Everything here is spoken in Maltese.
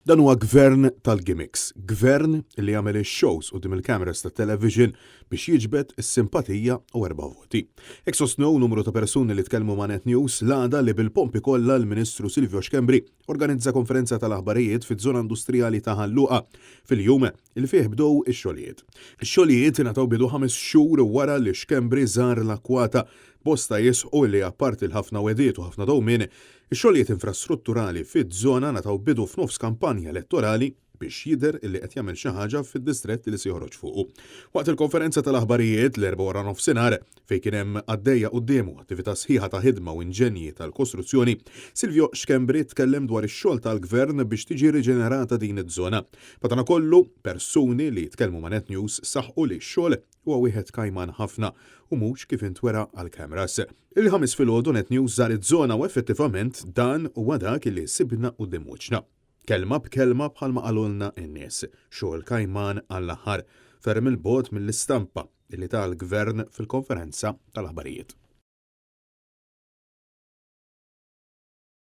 Dan huwa gvern tal-gimmicks, gvern li jagħmel ix-shows quddiem il-kameras tat-television biex jiġbed is-simpatija u 4 voti. Hekk sostnew numru ta' persuni li tkellmu ma' Net News l-għada li bil-pompi kollha l-Ministru Silvio Xkembri organizza konferenza tal-aħbarijiet fiż-żona industrijali ta' Ħalluqa fil-jum il fih bdew ix-xogħlijiet. Ix-xogħlijiet ingħataw bidu 5 xhur wara li Xkembri żar l-Akkwata bosta jisqu li apparti l-ħafna wediet u ħafna dowmien, ix-xogħlijiet infrastrutturali fiż-żona nataw bidu f'nofs kampanja elettorali biex jidher illi qed jagħmel xi ħaġa fid-distrett li se joħroġ fuqu. Waqt il-konferenza tal-aħbarijiet l-4 wara nofsinhar fejn kien hemm għaddejja qudiemu attività sħiħa ta' ħidma u inġenji tal-kostruzzjoni, Silvio Xkembri tkellem dwar ix-xogħol tal-gvern biex tiġi riġenerata din iż-żona. Madankollu persuni li tkellmu ma' Net News saħħu li x-xogħol huwa wieħed kajman ħafna u mhux kif intwera għall-kameras. Il-ħamis filgħodu Net News żar iż-żona u effettivament dan huwa dak li sibna quddiem wiċċna. Kelma b'kelma bħalma qalulna n-nies, xogħol kajman għall-aħħar ferm il-bogħod mill-istampa li tal-gvern fil-konferenza tal-aħbarijiet.